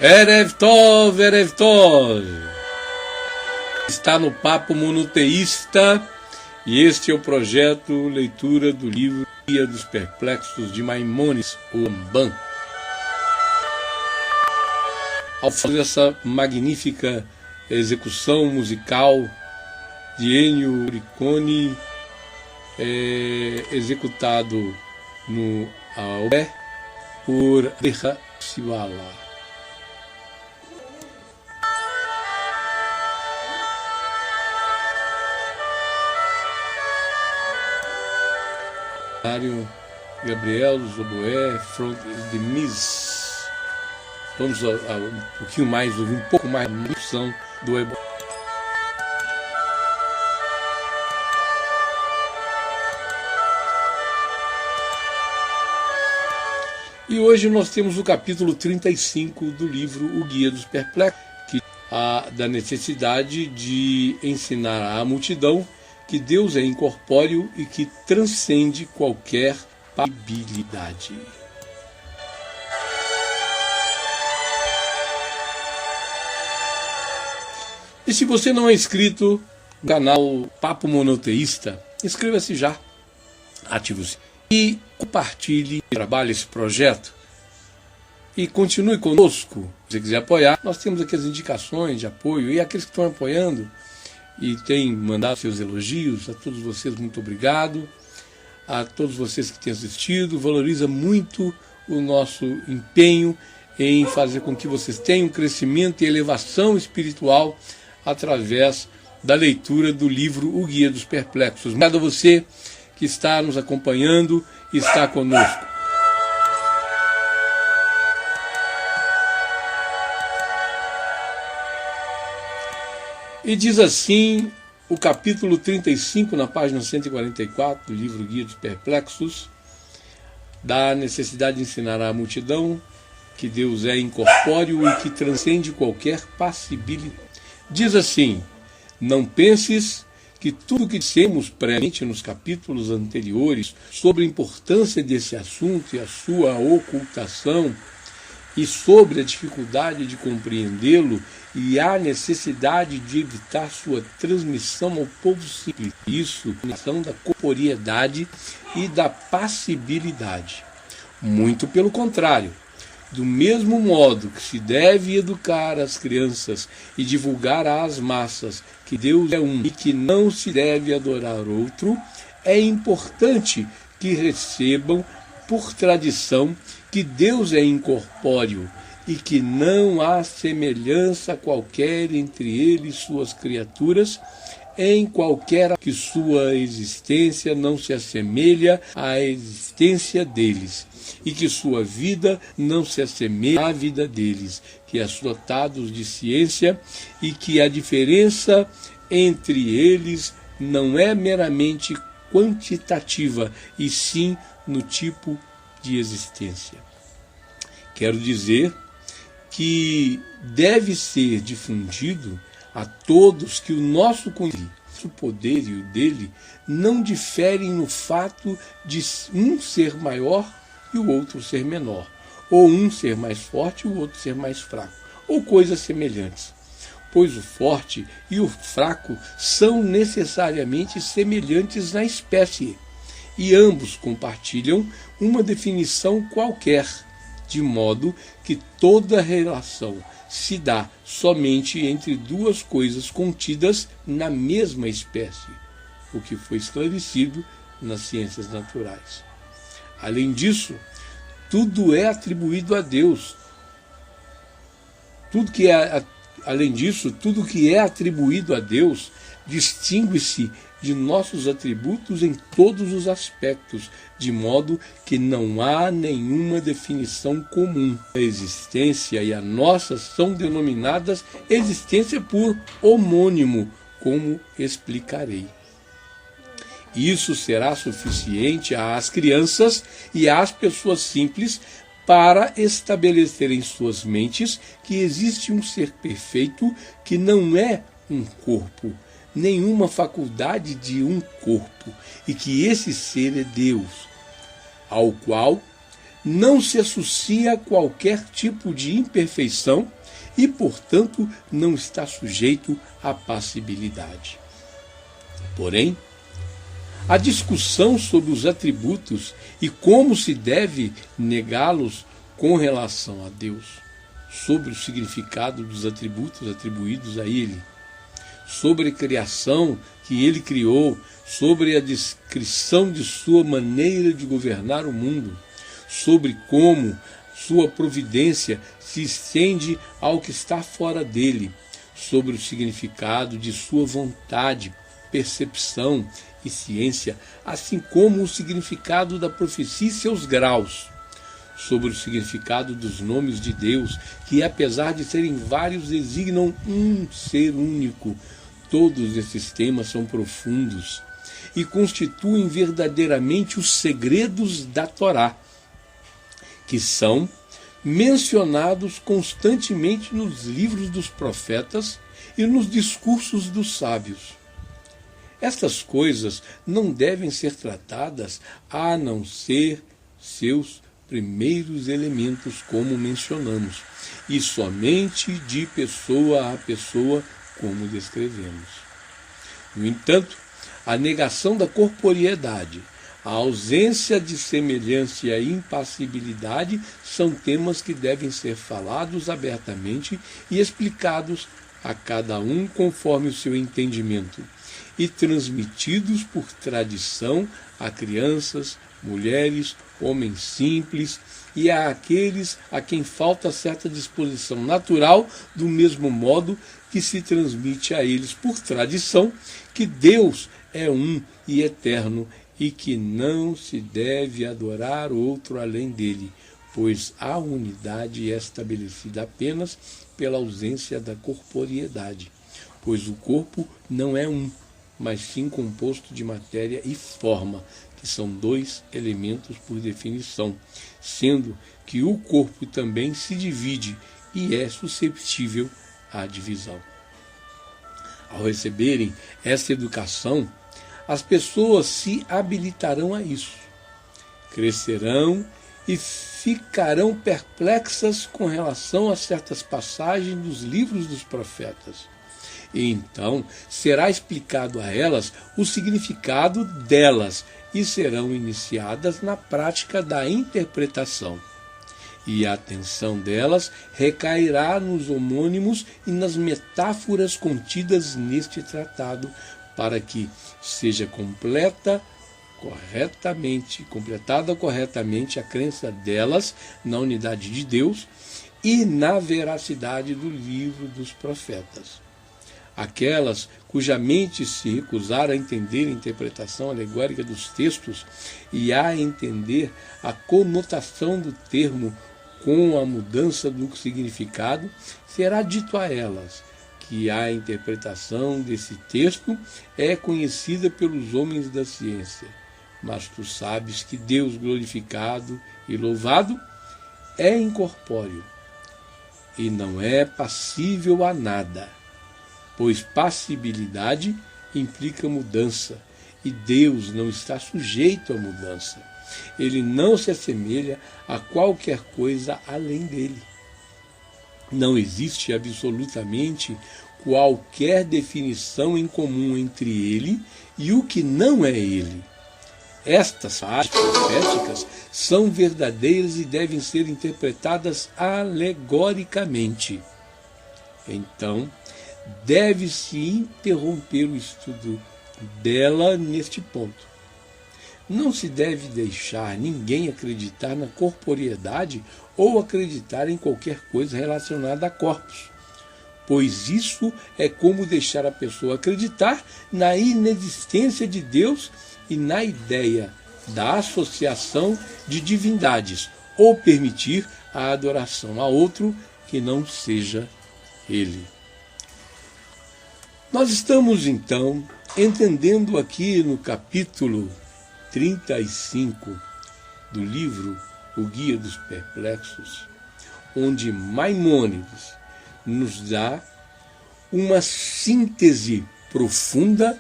Erev Tov, Erev Tov. Está no Papo Monoteísta e este é o projeto Leitura do livro Guia dos Perplexos de Maimônides, o Rambam. Ao fazer essa magnífica execução musical de Ennio Morricone, executado no Aoé por Reha Siwala. Gabriel Zoboé, Front de Mis. Vamos um pouquinho mais, ouvir um pouco mais da introdução do Ebo. E hoje nós temos o capítulo 35 do livro O Guia dos Perplexos, que da necessidade de ensinar à multidão que Deus é incorpóreo e que transcende qualquer possibilidade. E se você não é inscrito no canal Papo Monoteísta, inscreva-se já, ative o sininho e compartilhe, trabalhe esse projeto e continue conosco. Se você quiser apoiar, nós temos aqui as indicações de apoio e aqueles que estão apoiando e têm mandado seus elogios, a todos vocês muito obrigado, a todos vocês que têm assistido, valoriza muito o nosso empenho em fazer com que vocês tenham crescimento e elevação espiritual através da leitura do livro O Guia dos Perplexos. Obrigado a você que está nos acompanhando e está conosco. E diz assim o capítulo 35, na página 144 do livro Guia dos Perplexos, da necessidade de ensinar à multidão que Deus é incorpóreo e que transcende qualquer passibilidade. Diz assim: não penses que tudo o que dissemos previamente nos capítulos anteriores sobre a importância desse assunto e a sua ocultação e sobre a dificuldade de compreendê-lo e a necessidade de evitar sua transmissão ao povo simples. Isso, a questão da corporeidade e da passibilidade. Muito pelo contrário. Do mesmo modo que se deve educar as crianças e divulgar às massas que Deus é um e que não se deve adorar outro, é importante que recebam por tradição que Deus é incorpóreo e que não há semelhança qualquer entre ele e suas criaturas, em qualquer que sua existência não se assemelha à existência deles, e que sua vida não se assemelha à vida deles, que são dotados de ciência, e que a diferença entre eles não é meramente quantitativa, e sim no tipo de existência. Quero dizer que deve ser difundido a todos que o nosso conhecimento, o poder e o dele não diferem no fato de um ser maior e o outro ser menor, ou um ser mais forte e o outro ser mais fraco, ou coisas semelhantes. Pois o forte e o fraco são necessariamente semelhantes na espécie, e ambos compartilham uma definição qualquer, de modo que toda relação se dá somente entre duas coisas contidas na mesma espécie, o que foi esclarecido nas ciências naturais. Além disso, tudo é atribuído a Deus. Além disso, tudo que é atribuído a Deus distingue-se de nossos atributos em todos os aspectos, de modo que não há nenhuma definição comum. A existência e a nossa são denominadas existência por homônimo, como explicarei. Isso será suficiente às crianças e às pessoas simples para estabelecer em suas mentes que existe um ser perfeito que não é um corpo, nenhuma faculdade de um corpo, e que esse ser é Deus, ao qual não se associa a qualquer tipo de imperfeição e, portanto, não está sujeito à passibilidade. Porém, a discussão sobre os atributos e como se deve negá-los com relação a Deus, sobre o significado dos atributos atribuídos a Ele, sobre a criação que Ele criou, sobre a descrição de sua maneira de governar o mundo, sobre como sua providência se estende ao que está fora dele, sobre o significado de sua vontade, percepção e ciência, assim como o significado da profecia e seus graus, sobre o significado dos nomes de Deus, que apesar de serem vários, designam um ser único. Todos esses temas são profundos e constituem verdadeiramente os segredos da Torá, que são mencionados constantemente nos livros dos profetas e nos discursos dos sábios. Estas coisas não devem ser tratadas a não ser seus primeiros elementos, como mencionamos, e somente de pessoa a pessoa, como descrevemos. No entanto, a negação da corporeidade, a ausência de semelhança e a impassibilidade são temas que devem ser falados abertamente e explicados a cada um conforme o seu entendimento, e transmitidos por tradição a crianças, mulheres, homens simples e a aqueles a quem falta certa disposição natural, do mesmo modo que se transmite a eles por tradição que Deus é um e eterno e que não se deve adorar outro além dele, pois a unidade é estabelecida apenas pela ausência da corporeidade, pois o corpo não é um, mas sim composto de matéria e forma, que são dois elementos por definição, sendo que o corpo também se divide e é susceptível à divisão. Ao receberem essa educação, as pessoas se habilitarão a isso, crescerão e ficarão perplexas com relação a certas passagens dos livros dos profetas. E então será explicado a elas o significado delas e serão iniciadas na prática da interpretação. E a atenção delas recairá nos homônimos e nas metáforas contidas neste tratado, para que seja completada corretamente a crença delas na unidade de Deus e na veracidade do livro dos profetas. Aquelas cuja mente se recusar a entender a interpretação alegórica dos textos e a entender a conotação do termo com a mudança do significado, será dito a elas que a interpretação desse texto é conhecida pelos homens da ciência, mas tu sabes que Deus glorificado e louvado é incorpóreo e não é passível a nada, pois passibilidade implica mudança e Deus não está sujeito à mudança. Ele não se assemelha a qualquer coisa além dele. Não existe absolutamente qualquer definição em comum entre ele e o que não é ele. Estas partes proféticas são verdadeiras e devem ser interpretadas alegoricamente. Então, deve-se interromper o estudo dela neste ponto. Não se deve deixar ninguém acreditar na corporeidade ou acreditar em qualquer coisa relacionada a corpos, pois isso é como deixar a pessoa acreditar na inexistência de Deus e na ideia da associação de divindades, ou permitir a adoração a outro que não seja ele. Nós estamos, então, entendendo aqui no capítulo 35 do livro O Guia dos Perplexos, onde Maimônides nos dá uma síntese profunda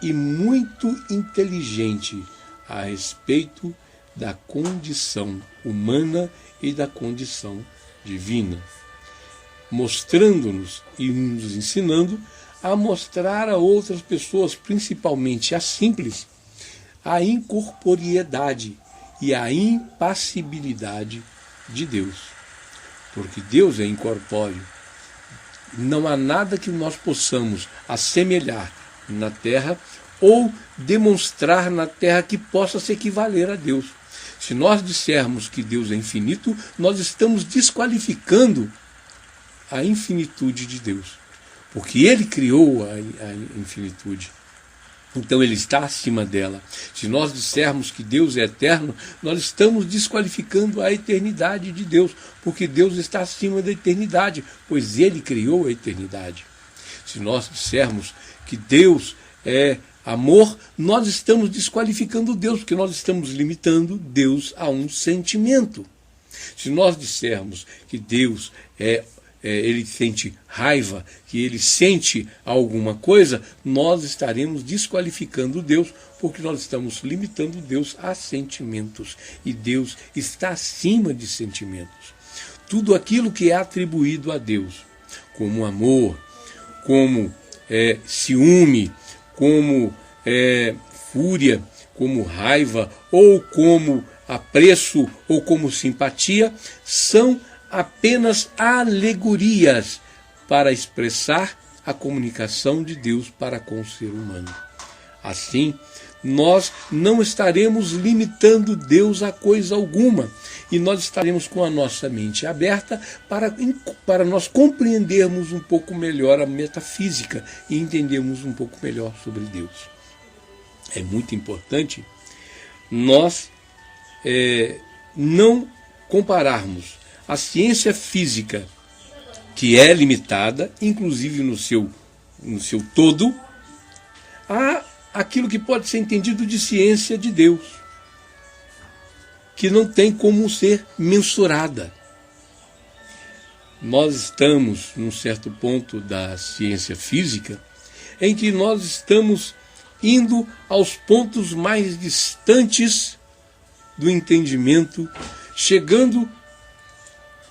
e muito inteligente a respeito da condição humana e da condição divina, mostrando-nos e nos ensinando a mostrar a outras pessoas, principalmente as simples, a incorporeidade e a impassibilidade de Deus. Porque Deus é incorpóreo. Não há nada que nós possamos assemelhar na terra ou demonstrar na terra que possa se equivaler a Deus. Se nós dissermos que Deus é infinito, nós estamos desqualificando a infinitude de Deus, porque Ele criou a infinitude. Então Ele está acima dela. Se nós dissermos que Deus é eterno, nós estamos desqualificando a eternidade de Deus, porque Deus está acima da eternidade, pois Ele criou a eternidade. Se nós dissermos que Deus é amor, nós estamos desqualificando Deus, porque nós estamos limitando Deus a um sentimento. Se nós dissermos que Deus ele sente raiva, que ele sente alguma coisa, nós estaremos desqualificando Deus, porque nós estamos limitando Deus a sentimentos. E Deus está acima de sentimentos. Tudo aquilo que é atribuído a Deus, como amor, como ciúme, como fúria, como raiva, ou como apreço, ou como simpatia, são apenas alegorias para expressar a comunicação de Deus para com o ser humano. Assim, nós não estaremos limitando Deus a coisa alguma, e nós estaremos com a nossa mente aberta para nós compreendermos um pouco melhor a metafísica e entendermos um pouco melhor sobre Deus. É muito importante nós não compararmos a ciência física, que é limitada, inclusive no seu todo, a aquilo que pode ser entendido de ciência de Deus, que não tem como ser mensurada. Nós estamos num certo ponto da ciência física em que nós estamos indo aos pontos mais distantes do entendimento, chegando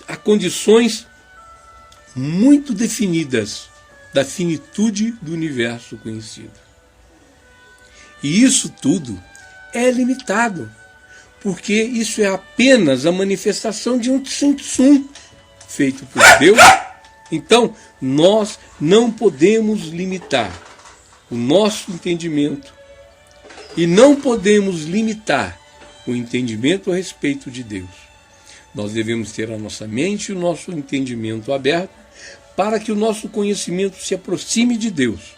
a condições muito definidas da finitude do universo conhecido. E isso tudo é limitado, porque isso é apenas a manifestação de um tsum feito por Deus. Então, nós não podemos limitar o nosso entendimento e não podemos limitar o entendimento a respeito de Deus. Nós devemos ter a nossa mente e o nosso entendimento aberto para que o nosso conhecimento se aproxime de Deus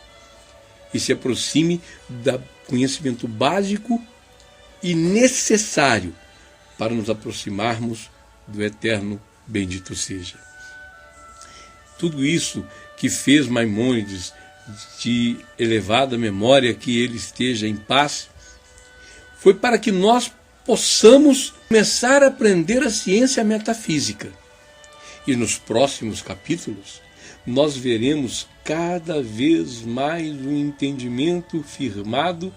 e se aproxime do conhecimento básico e necessário para nos aproximarmos do eterno bendito seja. Tudo isso que fez Maimônides de elevada memória, que ele esteja em paz, foi para que nós possamos começar a aprender a ciência metafísica. E nos próximos capítulos, nós veremos cada vez mais um entendimento firmado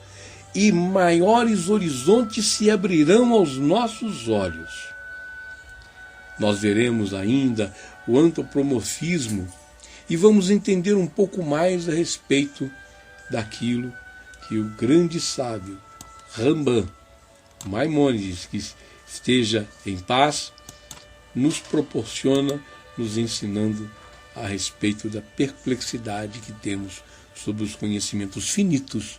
e maiores horizontes se abrirão aos nossos olhos. Nós veremos ainda o antropomorfismo e vamos entender um pouco mais a respeito daquilo que o grande sábio Rambam, Maimônides, que esteja em paz, nos proporciona, nos ensinando a respeito da perplexidade que temos sobre os conhecimentos finitos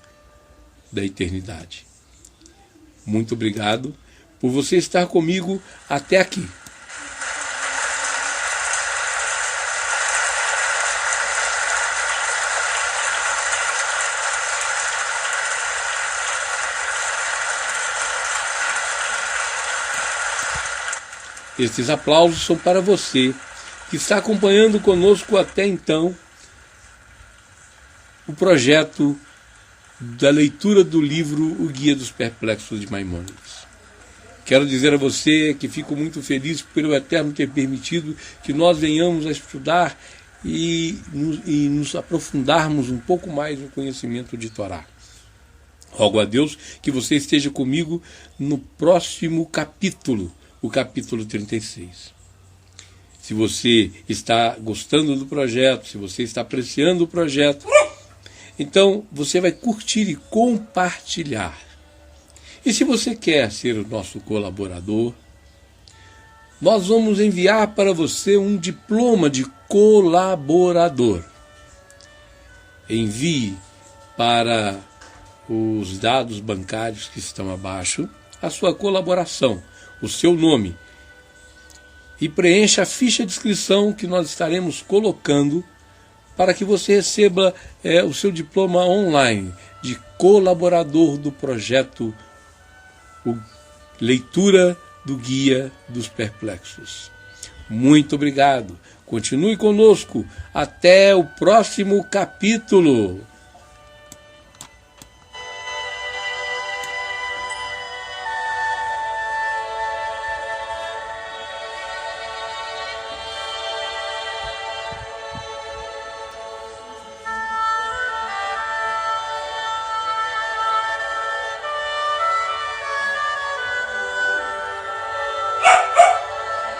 da eternidade. Muito obrigado por você estar comigo até aqui. Estes aplausos são para você, que está acompanhando conosco até então o projeto da leitura do livro O Guia dos Perplexos de Maimônides. Quero dizer a você que fico muito feliz pelo Eterno ter permitido que nós venhamos a estudar e nos aprofundarmos um pouco mais no conhecimento de Torá. Rogo a Deus que você esteja comigo no próximo capítulo, o capítulo 36. Se você está gostando do projeto, se você está apreciando o projeto, então você vai curtir e compartilhar. E se você quer ser o nosso colaborador, nós vamos enviar para você um diploma de colaborador. Envie para os dados bancários que estão abaixo a sua colaboração, o seu nome, e preencha a ficha de inscrição que nós estaremos colocando para que você receba o seu diploma online de colaborador do projeto Leitura do Guia dos Perplexos. Muito obrigado. Continue conosco. Até o próximo capítulo.